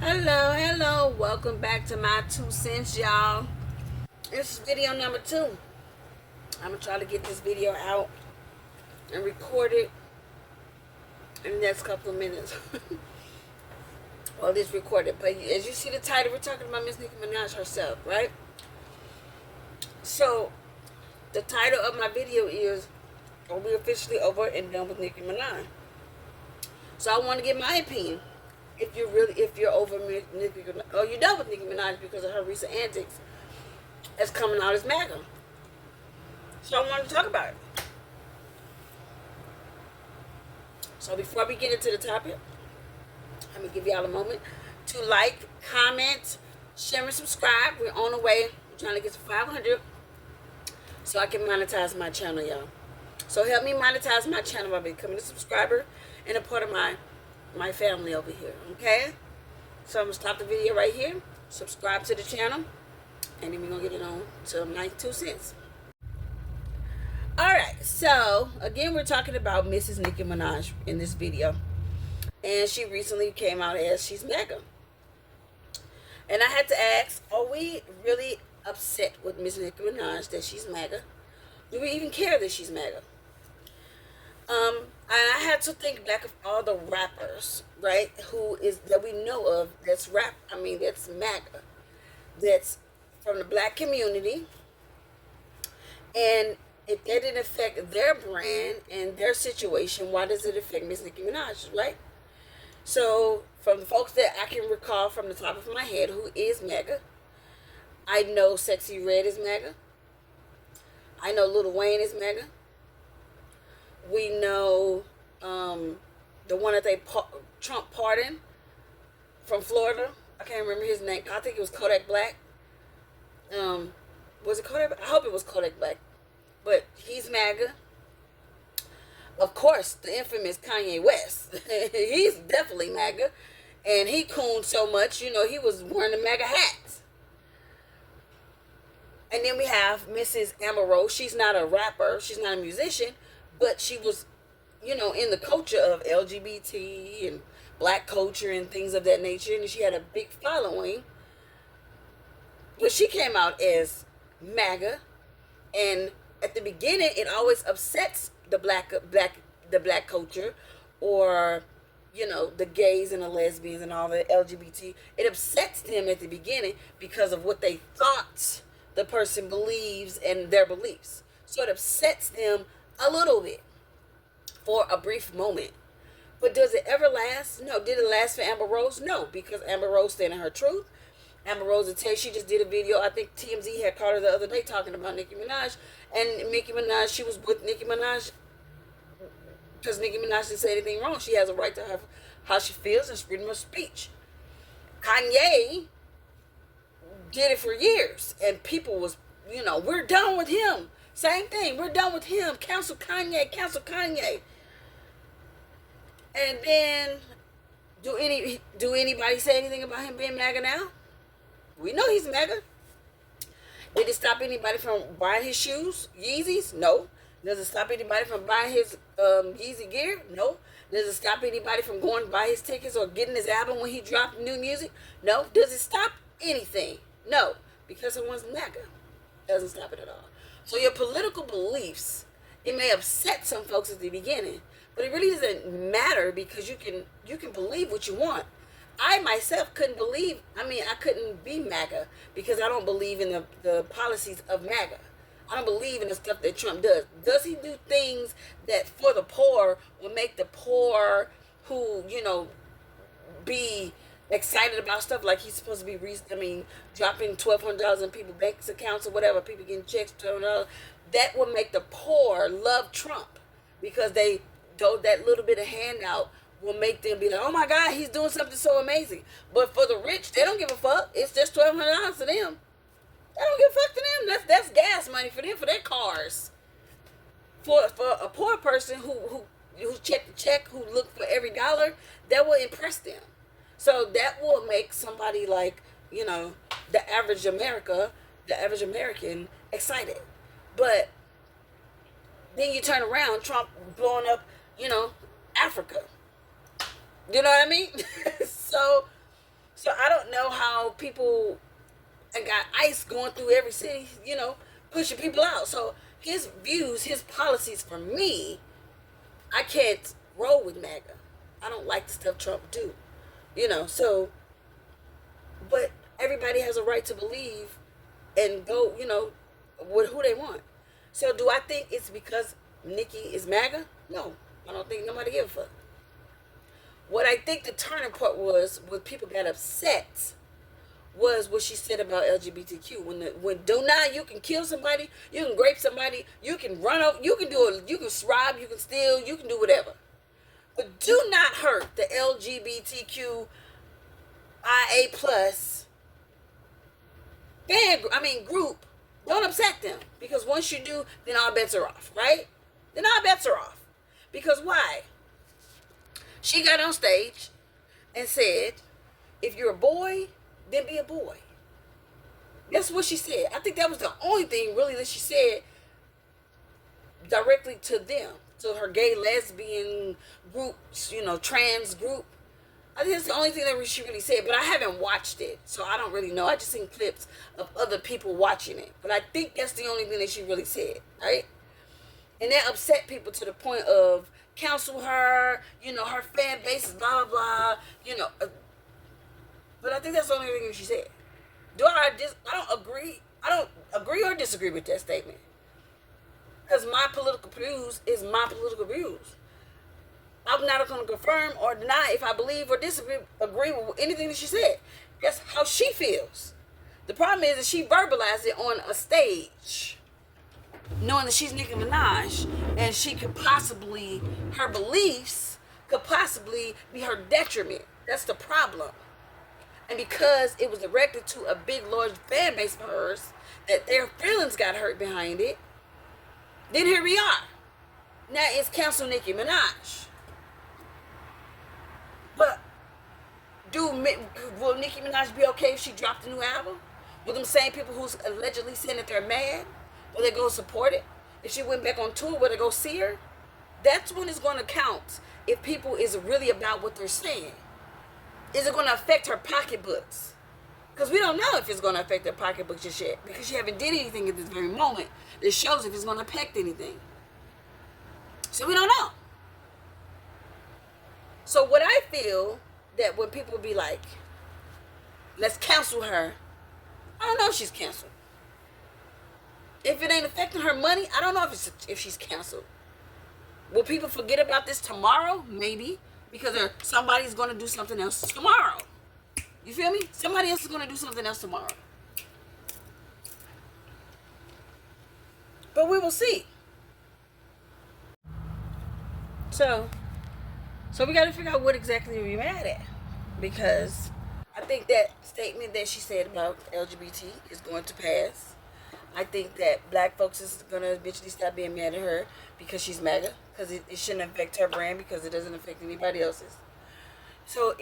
Hello, welcome back to my 2 cents, y'all. This is video number 2. I'm gonna try to get this video out and record it in the next couple of minutes. Well, it's recorded, but as you see the title, we're talking about Miss Nicki Minaj herself, right? So, the title of my video is, "Are we officially over and done with Nicki Minaj?" So I want to get my opinion. If you're over Nicki, or you're done with Nicki Minaj because of her recent antics, that's coming out as maga. So I wanted to talk about it. So before we get into the topic, I'm gonna give y'all a moment to like, comment, share, and subscribe. We're on the way. We're trying to get to 500 so I can monetize my channel, y'all. So help me monetize my channel by becoming a subscriber and a part of my family over here, okay? So I'm gonna stop the video right here, subscribe to the channel, and then we're gonna get it on to my 2 cents. Alright, so again, we're talking about Mrs. Nicki Minaj in this video. And she recently came out as she's maga. And I had to ask, are we really upset with Miss Nicki Minaj that she's maga? Do we even care that she's maga? And I had to think back of all the rappers, right, that we know of that's that's maga, that's from the black community, and if that didn't affect their brand and their situation, why does it affect Miss Nicki Minaj, right? So, from the folks that I can recall from the top of my head who is maga, I know Sexy Red is maga. I know Lil Wayne is maga. We know the one that Trump pardoned from Florida. I can't remember his name. I think it was Kodak Black. Was it Kodak? I hope it was Kodak Black. But he's maga. Of course, the infamous Kanye West. He's definitely maga. And he cooned so much, he was wearing the maga hats. And then we have Mrs. Amber Rose. She's not a rapper. She's not a musician. But she was, in the culture of LGBT and black culture and things of that nature. And she had a big following. But she came out as maga. And at the beginning, it always upsets the black culture, or the gays and the lesbians and all the LGBT. It upsets them at the beginning because of what they thought the person believes and their beliefs. So it upsets them a little bit for a brief moment. But does it ever last? No. Did it last for Amber Rose? No, because Amber Rose standing her truth. Amber Rose will tell you, she just did a video. I think TMZ had caught her the other day talking about Nicki Minaj. And Nicki Minaj, she was with Nicki Minaj because Nicki Minaj didn't say anything wrong. She has a right to have how she feels and freedom of speech. Kanye did it for years. And people was, we're done with him. Same thing. We're done with him. Cancel Kanye. Cancel Kanye. And then, do anybody say anything about him being MAGA now? We know he's MAGA. Did it stop anybody from buying his shoes, Yeezys? No. Does it stop anybody from buying his Yeezy gear? No. Does it stop anybody from going to buy his tickets or getting his album when he dropped new music? No. Does it stop anything? No. Because someone's MAGA. Doesn't stop it at all. So your political beliefs, it may upset some folks at the beginning, but it really doesn't matter because you can believe what you want. I myself couldn't I couldn't be MAGA because I don't believe in the policies of MAGA. I don't believe in the stuff that Trump does. Does he do things that for the poor will make the poor who, be excited about stuff like he's supposed to be, dropping $1,200 in people's bank accounts or whatever, people getting checks, $1,200, that will make the poor love Trump because that little bit of handout will make them be like, oh my God, he's doing something so amazing. But for the rich, they don't give a fuck. It's just $1,200 to them. They don't give a fuck to them. That's gas money for them, for their cars. For a poor person who check the check, who look for every dollar, that will impress them. So that will make somebody like, the average American excited. But then you turn around, Trump blowing up, Africa. You know what I mean? So how people and got ICE going through every city, pushing people out. So his views, his policies, for me, I can't roll with MAGA. I don't like the stuff Trump do, So, but everybody has a right to believe and go, with who they want. So do I think it's because Nicki is MAGA? No, I don't think nobody give a fuck. What I think the turning point was, when people got upset, was what she said about LGBTQ. When do not, you can kill somebody, you can rape somebody, you can run over, you can rob, you can steal, you can do whatever. But do not hurt the LGBTQ IA plus group. Don't upset them. Because once you do, then all bets are off, right? Then all bets are off. Because why? She got on stage and said, if you're a boy, then be a boy. That's what she said. I think that was the only thing really that she said directly to them, to her gay, lesbian groups, trans group. I think that's the only thing that she really said, but I haven't watched it, so I don't really know. I just seen clips of other people watching it, but I think that's the only thing that she really said, right? And that upset people to the point of cancel her, her fan base is blah, blah, blah, but I think that's the only thing she said. I don't agree or disagree with that statement. Because my political views is my political views. I'm not going to confirm or deny if I believe or disagree with anything that she said. That's how she feels. The problem is that she verbalized it on a stage, knowing that she's Nicki Minaj, and her beliefs could possibly be her detriment. That's the problem. And because it was directed to a big, large fan base of hers, that their feelings got hurt behind it, then here we are. Now it's cancel Nicki Minaj. But will Nicki Minaj be okay if she dropped a new album? Will them same people who's allegedly saying that they're mad, will they go support it? If she went back on tour, will they go see her? That's when it's going to count, if people is really about what they're saying. Is it going to affect her pocketbooks? Because we don't know if it's going to affect her pocketbooks just yet. Because she haven't did anything at this very moment that shows if it's going to affect anything. So we don't know. So what I feel, that when people be like, let's cancel her, I don't know if she's canceled. If it ain't affecting her money, I don't know if she's canceled. Will people forget about this tomorrow? Maybe. Because somebody's going to do something else tomorrow. You feel me? Somebody else is going to do something else tomorrow. But we will see. So we got to figure out what exactly we're mad at. Because I think that statement that she said about LGBT is going to pass. I think that black folks is going to eventually stop being mad at her because she's MAGA. Because it shouldn't affect her brand, because it doesn't affect anybody else's. So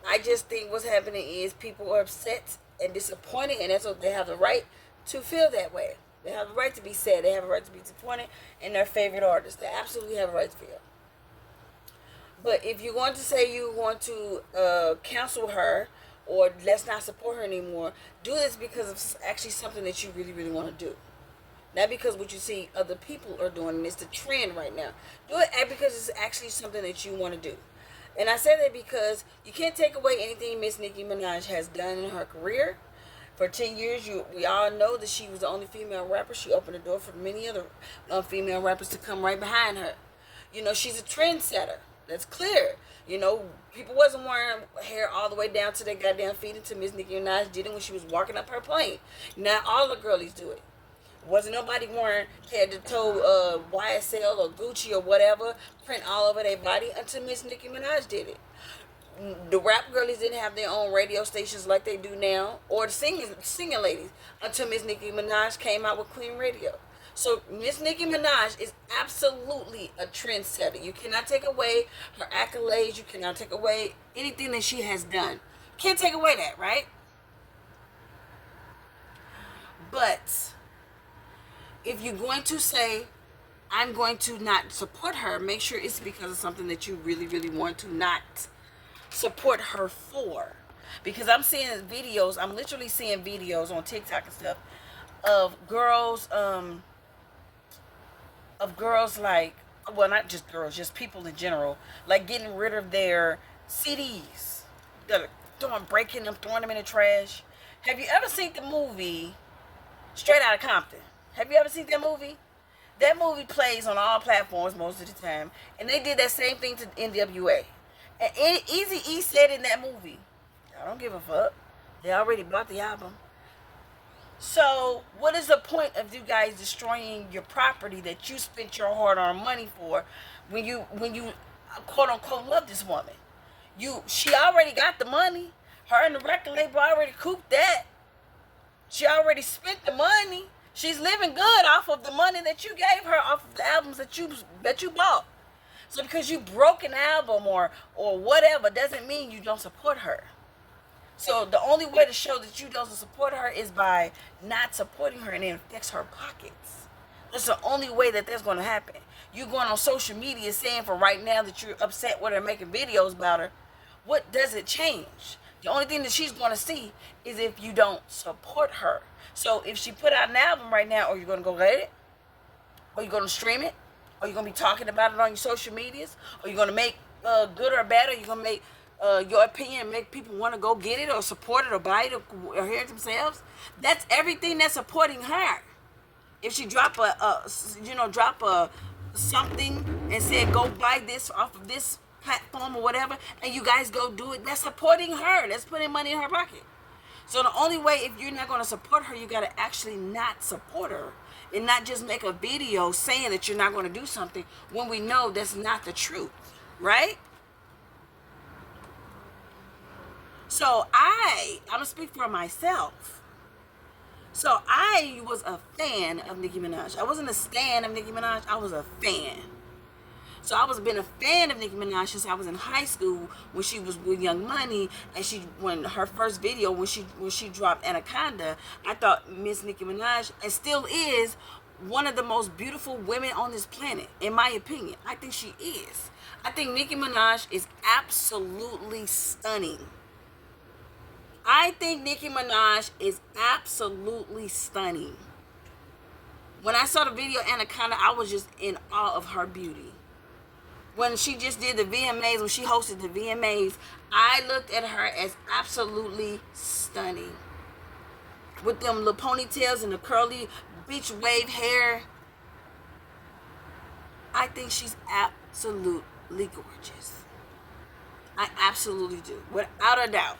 I just think what's happening is people are upset and disappointed, and that's what they have the right to feel that way. They have the right to be sad. They have a right to be disappointed in their favorite artist. They absolutely have a right to feel. But if you're going to say you want to cancel her or let's not support her anymore, do this because of actually something that you really, really want to do. Not because what you see other people are doing, and it's the trend right now. Do it because it's actually something that you want to do. And I say that because you can't take away anything Miss Nicki Minaj has done in her career. For 10 years, we all know that she was the only female rapper. She opened the door for many other female rappers to come right behind her. She's a trendsetter. That's clear. People wasn't wearing hair all the way down to their goddamn feet until Miss Nicki Minaj did it when she was walking up her plane. Now all the girlies do it. Wasn't nobody wearing head to toe YSL or Gucci or whatever, print all over their body until Miss Nicki Minaj did it. The rap girlies didn't have their own radio stations like they do now, or the singing ladies, until Miss Nicki Minaj came out with Clean Radio. So Miss Nicki Minaj is absolutely a trendsetter. You cannot take away her accolades. You cannot take away anything that she has done. Can't take away that, right? But if you're going to say, I'm going to not support her, make sure it's because of something that you really, really want to not support her for. because I'm seeing videos. I'm literally seeing videos on TikTok and stuff of girls like, well, not just girls, just people in general, like getting rid of their CDs, breaking them, throwing them in the trash. Have you ever seen the movie Straight Outta Compton? Have you ever seen that movie? That movie plays on all platforms most of the time, and they did that same thing to NWA. And Eazy-E said in that movie, I don't give a fuck. They already bought the album. So, what is the point of you guys destroying your property that you spent your hard-earned money for when you quote unquote love this woman? She already got the money. Her and the record label already couped that. She already spent the money. She's living good off of the money that you gave her, off of the albums that you bought. So because you broke an album or whatever doesn't mean you don't support her. So the only way to show that you don't support her is by not supporting her, and it affects her pockets. That's the only way that that's going to happen. You going on social media saying for right now that you're upset with her, making videos about her. What does it change? The only thing that she's going to see is if you don't support her. So if she put out an album right now, are you going to go get it? Are you going to stream it? Are you going to be talking about it on your social medias? Are you going to make good or bad? Are you going to make your opinion make people want to go get it or support it or buy it or hear it themselves? That's everything that's supporting her. If she drop a something and said go buy this off of this platform or whatever, and you guys go do it, that's supporting her. That's putting money in her pocket. So the only way, if you're not going to support her, you got to actually not support her and not just make a video saying that you're not going to do something when we know that's not the truth, right? So I'm going to speak for myself. So I was a fan of Nicki Minaj. I wasn't a stan of Nicki Minaj. I was a fan. So I was been a fan of Nicki Minaj since I was in high school when she was with Young Money, and when her first video when she dropped Anaconda, I thought Miss Nicki Minaj, and still is, one of the most beautiful women on this planet, in my opinion. I think she is. I think Nicki Minaj is absolutely stunning. I think Nicki Minaj is absolutely stunning. When I saw the video Anaconda, I was just in awe of her beauty. When she just did the VMAs, when she hosted the VMAs, I looked at her as absolutely stunning. With them little ponytails and the curly beach wave hair. I think she's absolutely gorgeous. I absolutely do, without a doubt.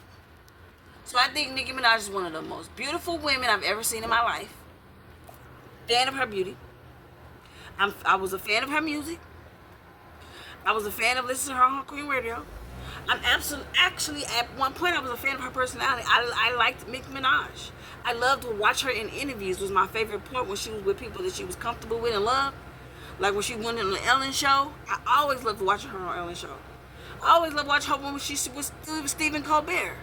So I think Nicki Minaj is one of the most beautiful women I've ever seen in my life. Fan of her beauty. I was a fan of her music. I was a fan of listening to her on Queen Radio. Actually, at one point, I was a fan of her personality. I liked Nicki Minaj. I loved to watch her in interviews. Was my favorite part when she was with people that she was comfortable with and loved. Like when she went on the Ellen show. I always loved watching her on Ellen show. I always loved watching her when she was with Stephen Colbert.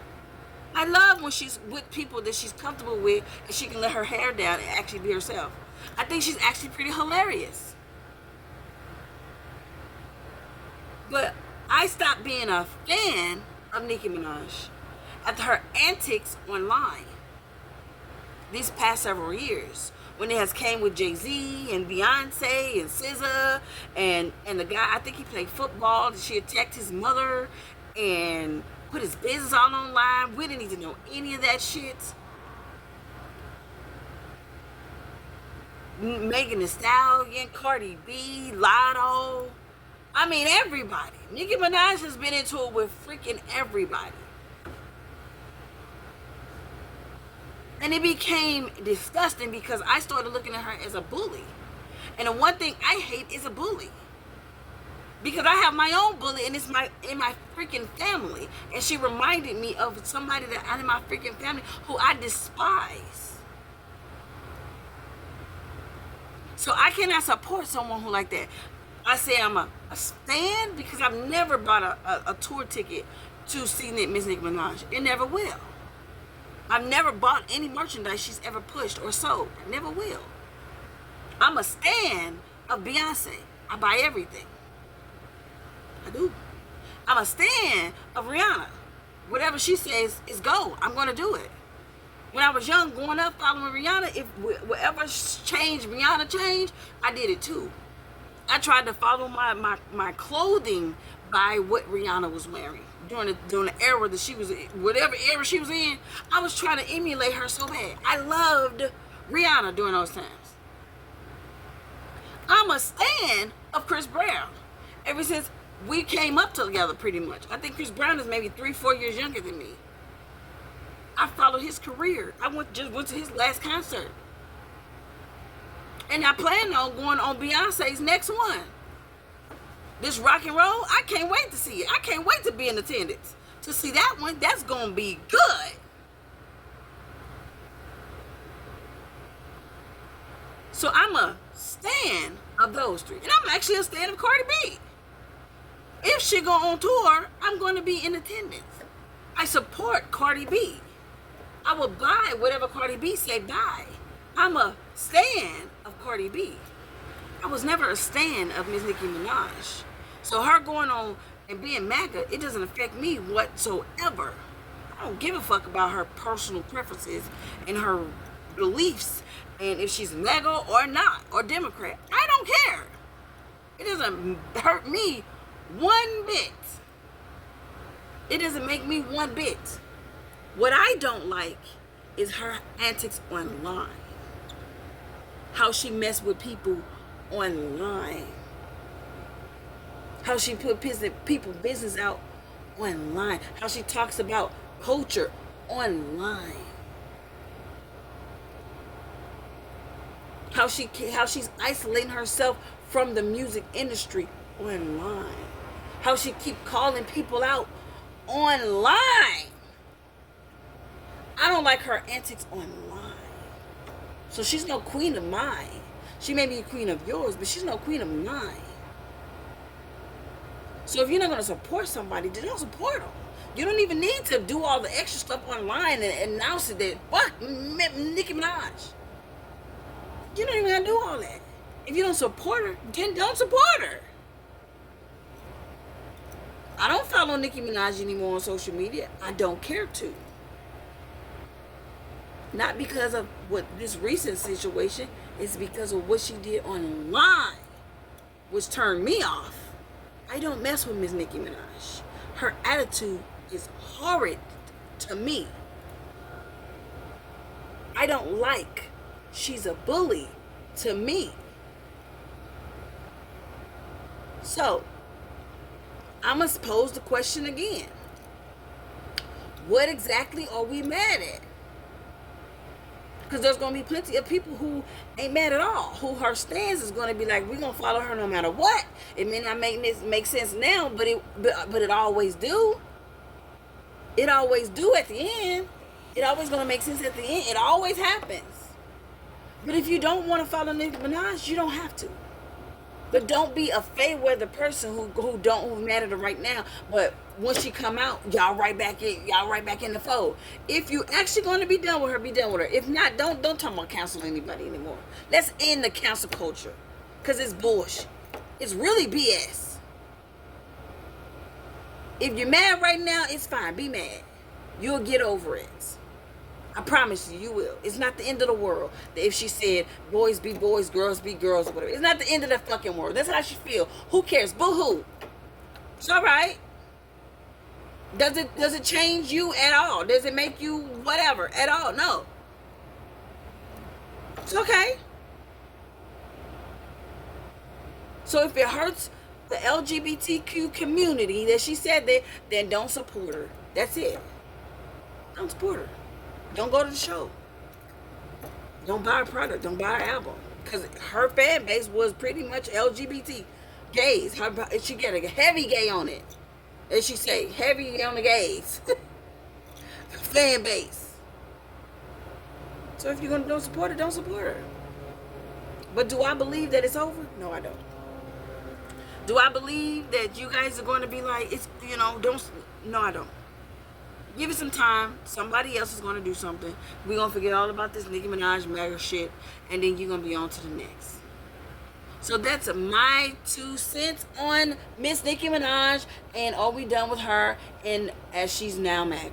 I love when she's with people that she's comfortable with and she can let her hair down and actually be herself. I think she's actually pretty hilarious. But I stopped being a fan of Nicki Minaj after her antics online these past several years, when it has came with Jay-Z and Beyonce and SZA and the guy, I think he played football, and she attacked his mother and put his business all online. We didn't need to know any of that shit. Megan Thee Stallion, Cardi B, Lotto. I mean, everybody. Nicki Minaj has been into it with freaking everybody. And it became disgusting because I started looking at her as a bully. And the one thing I hate is a bully. Because I have my own bully, and it's in my freaking family. And she reminded me of somebody that out of my freaking family who I despise. So I cannot support someone who like that. I say I'm a stan because I've never bought a tour ticket to see Miss Nicki Minaj. It never will. I've never bought any merchandise she's ever pushed or sold. I never will. I'm a stan of Beyonce. I buy everything. I do. I'm a stan of Rihanna. whatever she says is go. I'm gonna do it. When I was young, growing up, following Rihanna, if whatever changed, Rihanna changed, I did it too. I tried to follow my clothing by what Rihanna was wearing during the era that she was in, whatever era she was in. I was trying to emulate her so bad. I loved Rihanna during those times. I'm a stan of Chris Brown ever since we came up together, pretty much. I think Chris Brown is maybe 3-4 years younger than me. I followed his career. I just went to his last concert. And I plan on going on Beyonce's next one. This rock and roll, I can't wait to see it. I can't wait to be in attendance to see that one. That's going to be good. So I'm a stan of those three. And I'm actually a stan of Cardi B. If she go on tour, I'm going to be in attendance. I support Cardi B. I will buy whatever Cardi B say buy. I'm a stan of Cardi B. I was never a stan of Miss Nicki Minaj. So her going on and being MAGA, it doesn't affect me whatsoever. I don't give a fuck about her personal preferences and her beliefs and if she's MAGA or not, or Democrat. I don't care. It doesn't hurt me one bit. It doesn't make me one bit. What I don't like is her antics online. How she messed with people online. How she put people's business out online. How she talks about culture online. How she's isolating herself from the music industry online. How she keep calling people out online. I don't like her antics online. So she's no queen of mine. She may be a queen of yours, but she's no queen of mine. So if you're not going to support somebody, then don't support them. You don't even need to do all the extra stuff online and announce it that, what? Nicki Minaj. You don't even got to do all that. If you don't support her, then don't support her. I don't follow Nicki Minaj anymore on social media. I don't care to. Not because of what this recent situation, it's because of what she did online, which turned me off. I don't mess with Miss Nicki Minaj. Her attitude is horrid to me. I don't like. She's a bully to me. So, I'm going to pose the question again. What exactly are we mad at? Because there's going to be plenty of people who ain't mad at all. Who her stance is going to be like, we're going to follow her no matter what. It may not make sense now, but it always do. It always do at the end. It always going to make sense at the end. It always happens. But if you don't want to follow Nicki Minaj, you don't have to. But don't be a Fayweather person who's mad at her right now. But when she come out, y'all right back in the fold. If you actually going to be done with her, be done with her. If not, don't talk about cancel anybody anymore. Let's end the cancel culture, cause it's bullshit. It's really BS. If you're mad right now, it's fine. Be mad. You'll get over it. I promise you, you will. It's not the end of the world. If she said, boys be boys, girls be girls, or whatever. It's not the end of the fucking world. That's how she feel. Who cares? Boo-hoo. It's all right. Does it change you at all? Does it make you whatever at all? No. It's okay. So if it hurts the LGBTQ community that she said that, then don't support her. That's it. Don't support her. Don't go to the show. Don't buy a product. Don't buy her album. Because her fan base was pretty much LGBT gays. She got a heavy gay on it. As she say, heavy on the gays. Fan base. So if you're going to don't support her, don't support her. But do I believe that it's over? No, I don't. Do I believe that you guys are going to be like, it's, don't, no, I don't. Give it some time. Somebody else is going to do something. We're going to forget all about this Nicki Minaj MAGA shit. And then you're going to be on to the next. So that's my 2 cents on Miss Nicki Minaj, and are we done with her, and as she's now MAGA.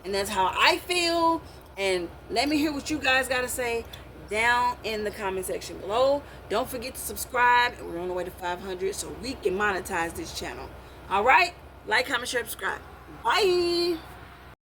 And that's how I feel. And let me hear what you guys got to say down in the comment section below. Don't forget to subscribe. We're on the way to 500 so we can monetize this channel. All right? Like, comment, share, subscribe. Bye.